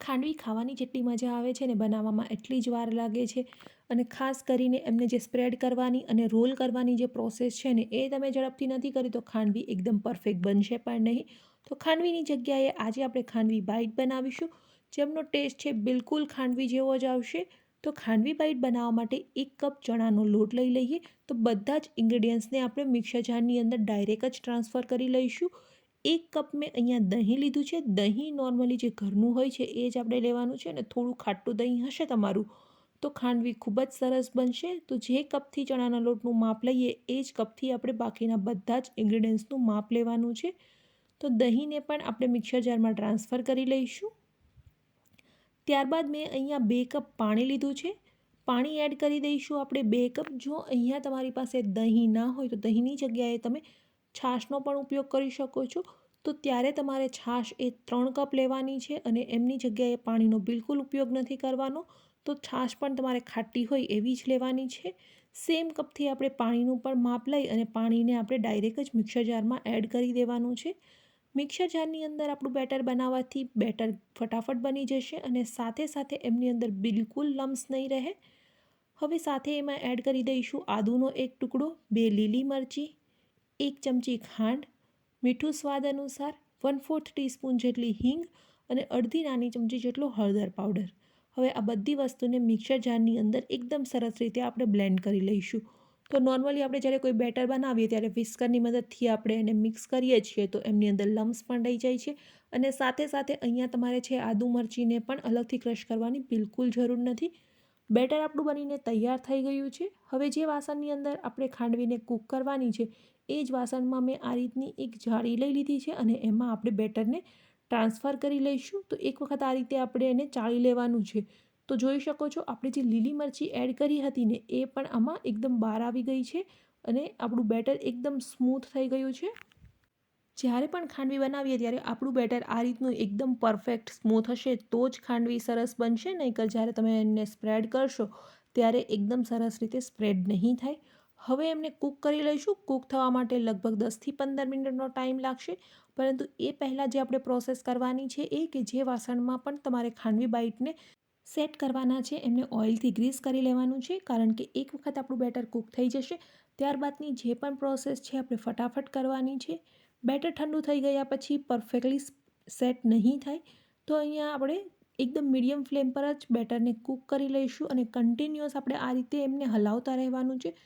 ખાંડવી ખાવાની જેટલી મજા આવે છે ને બનાવવામાં એટલી જ વાર લાગે છે અને ખાસ કરીને એમને જે સ્પ્રેડ કરવાની અને રોલ કરવાની જે પ્રોસેસ છે ને એ તમે ઝડપથી નથી કરી તો ખાંડવી એકદમ પરફેક્ટ બનશે પણ નહીં. તો ખાંડવીની જગ્યાએ આજે આપણે ખાંડવી બાઈટ બનાવીશું જેમનો ટેસ્ટ છે બિલકુલ ખાંડવી જેવો જ આવશે. તો ખાંડવી બાઈટ બનાવવા માટે 1 કપ ચણાનો લોટ લઈ લઈએ. તો બધા જ ઇન્ગ્રેડિયન્ટ્સને આપણે મિક્સર જારની અંદર ડાયરેક્ટ જ ટ્રાન્સફર કરી લઈશું. 1 કપ મેં અહીંયા દહીં લીધું છે. દહીં નોર્મલી જે ઘરનું હોય છે એ જ આપણે લેવાનું છે અને થોડું ખાટું દહીં હશે તમારું તો ખાંડવી ખૂબ જ સરસ બનશે. તો જે કપથી ચણાના લોટનું માપ લઈએ એ જ કપથી આપણે બાકીના બધા જ ઇન્ગ્રેડિયન્ટ્સનું માપ લેવાનું છે. તો દહીંને પણ આપણે મિક્સર જારમાં ટ્રાન્સફર કરી લઈશું. ત્યારબાદ મેં અહીંયા 2 કપ પાણી લીધું છે. પાણી એડ કરી દઈશું આપણે 2 કપ. જો અહીંયા તમારી પાસે દહીં ના હોય તો દહીંની જગ્યાએ તમે છાશનો પણ ઉપયોગ કરી શકો છો. તો ત્યારે તમારે છાશ એ 3 કપ લેવાની છે અને એમની જગ્યાએ પાણીનો બિલકુલ ઉપયોગ નથી કરવાનો. તો છાશ પણ તમારે ખાટી હોય એવી જ લેવાની છે. સેમ કપથી આપણે પાણીનું પણ માપ લઈ અને પાણીને આપણે ડાયરેક્ટ જ મિક્સર જારમાં એડ કરી દેવાનું છે. મિક્સર જારની અંદર આપણું બેટર બનાવવાથી બેટર ફટાફટ બની જશે અને સાથે સાથે એમની અંદર બિલકુલ લમ્સ નહીં રહે. હવે સાથે એમાં એડ કરી દઈશું આદુનો 1 ટુકડો, 2 લીલી મરચી, 1 ચમચી ખાંડ, મીઠું સ્વાદ અનુસાર, 1/4 ટીસ્પૂન જેટલી હિંગ અને અડધી નાની ચમચી જેટલો હળદર પાવડર. હવે આ બધી વસ્તુને મિક્સર જારની અંદર એકદમ સરસ રીતે આપણે બ્લેન્ડ કરી લઈશું. તો નોર્મલી આપણે જ્યારે કોઈ બેટર બનાવીએ ત્યારે વિસ્કરની મદદથી આપણે એને મિક્સ કરીએ છીએ તો એમની અંદર લમ્સ પણ રહી જાય છે અને સાથે સાથે અહીંયા તમારે છે આદુ મરચીને પણ અલગથી ક્રશ કરવાની બિલકુલ જરૂર નથી. બેટર આપણું બનીને તૈયાર થઈ ગયું છે. હવે જે વાસણની અંદર આપણે ખાંડવીને કૂક કરવાની છે એ જ વાસણમાં મેં આ રીતની એક જાળી લઈ લીધી છે અને એમાં આપણે બેટરને ટ્રાન્સફર કરી લઈશું. તો એક વખત આ રીતે આપણે એને ચાળી લેવાનું છે. તો જોઈ શકો છો આપણે જે લીલી મરચી એડ કરી હતી ને એ પણ આમાં એકદમ બહાર આવી ગઈ છે અને આપણું બેટર એકદમ સ્મૂથ થઈ ગયું છે. જ્યારે પણ ખાંડવી બનાવીએ ત્યારે આપણું બેટર આ રીતનું એકદમ પરફેક્ટ સ્મૂથ હશે તો જ ખાંડવી સરસ બનશે. નહીંતર જ્યારે તમે એને સ્પ્રેડ કરશો ત્યારે એકદમ સરસ રીતે સ્પ્રેડ નહીં થાય. હવે એમને કૂક કરી લઈશું. કૂક થવા માટે લગભગ 10થી 15 મિનિટનો ટાઈમ લાગશે. પરંતુ એ પહેલાં જે આપણે પ્રોસેસ કરવાની છે એ કે જે વાસણમાં પણ તમારે ખાંડવી બાઈટને સેટ કરવાના છે એમને ઓઇલથી ગ્રીસ કરી લેવાનું છે. કારણ કે એક વખત આપણું બેટર કૂક થઈ જશે ત્યારબાદની જે પણ પ્રોસેસ છે આપણે ફટાફટ કરવાની છે. બેટર ઠંડુ થઈ ગયા પછી પરફેક્ટલી સેટ નહીં થાય તો અહીંયા આપણે એકદમ મીડિયમ ફ્લેમ પર જ બેટરને કૂક કરી લઈશું અને કન્ટિન્યુઅસ આપણે આ રીતે એમને હલાવતા રહેવાનું છે.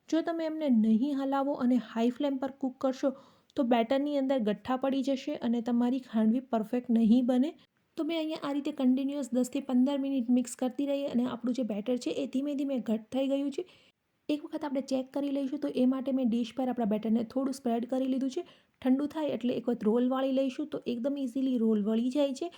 જો તમે એમને નહીં હલાવો અને હાઈ ફ્લેમ પર કૂક કરશો તો બેટરની અંદર ગઠ્ઠા પડી જશે અને તમારી ખાંડવી પરફેક્ટ નહીં બને. તો મેં અહીંયા આ રીતે કન્ટિન્યુઅસ 10થી 15 મિનિટ મિક્સ કરતી રહી અને આપણું જે બેટર છે એ ધીમે ધીમે ઘટ થઈ ગયું છે. એક વખત આપણે ચેક કરી લઈશું તો એ માટે મેં ડીશ પર આપણા બેટરને થોડું સ્પ્રેડ કરી લીધું છે. ઠંડુ થાય એટલે એક વખત રોલ વાળી લઈશું તો એકદમ ઇઝીલી રોલ વળી જાય છે.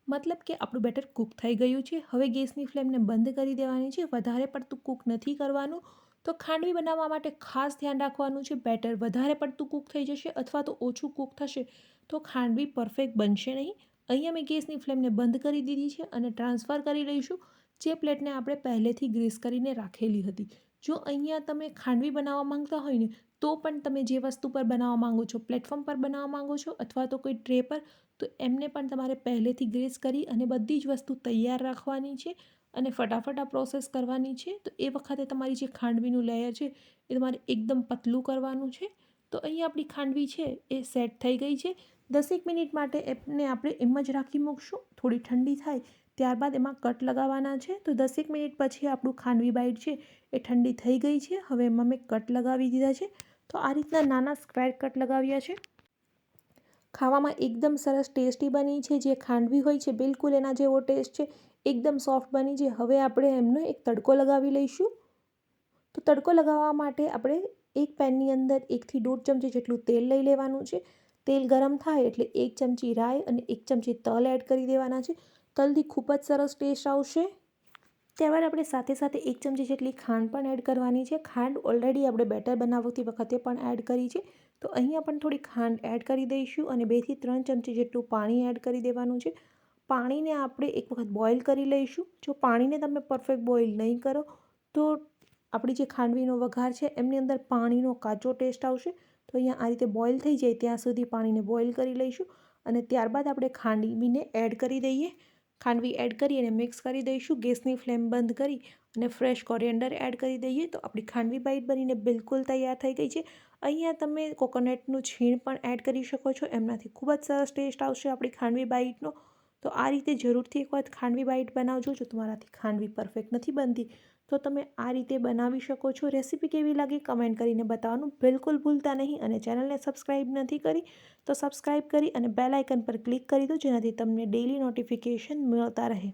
મતલબ કે આપણું બેટર કૂક થઈ ગયું છે. હવે ગેસની ફ્લેમને બંધ કરી દેવાની છે. વધારે પડતું કૂક નથી કરવાનું. તો ખાંડવી બનાવવા માટે ખાસ ધ્યાન રાખવાનું છે બેટર વધારે પડતું કૂક થઈ જશે અથવા તો ઓછું કૂક થશે તો ખાંડવી પરફેક્ટ બનશે નહીં. અહીંયા મેં ગેસની ફ્લેમને બંધ કરી દીધી છે અને ટ્રાન્સફર કરી લઈશું જે પ્લેટને આપણે પહેલેથી ગ્રીસ કરીને રાખેલી હતી. જો અહીંયા તમે ખાંડવી બનાવવા માંગતા હોય ને તો પણ તમે જે વસ્તુ પર બનાવવા માંગો છો પ્લેટફોર્મ પર બનાવવા માંગો છો અથવા તો કોઈ ટ્રે પર તો એમને પણ તમારે પહેલેથી ગ્રીસ કરી અને બધી જ વસ્તુ તૈયાર રાખવાની છે અને ફટાફટ આ પ્રોસેસ કરવાની છે. તો એ વખતે તમારી જે ખાંડવીનું લેયર છે એ તમારે એકદમ પતલું કરવાનું છે. તો અહીંયા આપણી ખાંડવી છે એ સેટ થઈ ગઈ છે. 10 મિનિટ માટે એમને આપણે એમ જ રાખી મૂકશું. થોડી ઠંડી થાય ત્યારબાદ એમાં કટ લગાવવાના છે. તો 10 મિનિટ પછી આપણું ખાંડવી બાઈટ છે એ ઠંડી થઈ ગઈ છે. હવે એમાં મેં કટ લગાવી દીધા છે. તો આ રીતના નાના સ્ક્વેર કટ લગાવ્યા છે. ખાવામાં એકદમ સરસ ટેસ્ટી બની છે. જે ખાંડવી હોય છે બિલકુલ એના જેવો ટેસ્ટ છે. એકદમ સોફ્ટ બની છે. હવે આપણે એમનો એક તડકો લગાવી લઈશું. તો તડકો લગાવવા માટે આપણે એક પેનની અંદર 1 થી 1.5 ચમચી જેટલું તેલ લઈ લેવાનું છે. તેલ ગરમ થાય એટલે 1 ચમચી રાઈ અને 1 ચમચી તલ એડ કરી દેવાના છે. તલથી ખૂબ જ સરસ ટેસ્ટ આવશે. ત્યારબાદ આપણે સાથે સાથે 1 ચમચી જેટલી ખાંડ પણ એડ કરવાની છે. ખાંડ ઓલરેડી આપણે બેટર બનાવતી વખતે પણ એડ કરી છે. તો અહીંયા પણ થોડી ખાંડ એડ કરી દઈશું અને 2 થી 3 ચમચી જેટલું પાણી એડ કરી દેવાનું છે. પાણીને આપણે એક વખત બોઇલ કરી લઈશું. જો પાણીને તમે પરફેક્ટ બોઇલ નહીં કરો તો આપણી જે ખાંડવીનો વઘાર છે એમની અંદર પાણીનો કાચો ટેસ્ટ આવશે. તો અહીંયા આ રીતે બોઇલ થઈ જાય ત્યાં સુધી પાણીને બોઇલ કરી લઈશું અને ત્યારબાદ આપણે ખાંડવીને એડ કરી દઈએ. ખાંડવી એડ કરી અને મિક્સ કરી દઈશું. ગેસની ફ્લેમ બંધ કરી અને ફ્રેશ કોરિએન્ડર એડ કરી દઈએ તો આપણી ખાંડવી બાઈટ બનીને બિલકુલ તૈયાર થઈ ગઈ છે. અહીંયા તમે કોકોનટનું છીણ પણ એડ કરી શકો છો, એમનાથી ખૂબ જ સરસ ટેસ્ટ આવશે આપણી ખાંડવી બાઈટનો. તો આ રીતે જરૂરથી એક વખત ખાંડવી બાઈટ બનાવજો. જો તમારાથી ખાંડવી પરફેક્ટ નથી બનતી તો તમે આ રીતે બનાવી શકો છો. રેસીપી કેવી લાગી કમેન્ટ કરીને બતાવવાનું બિલકુલ ભૂલતા નહીં. અને ચેનલને સબસ્ક્રાઈબ નથી કરી તો સબસ્ક્રાઈબ કરી અને બેલ આઇકન પર ક્લિક કરી દો, જેનાથી તમને ડેઇલી નોટિફિકેશન મળતા રહે.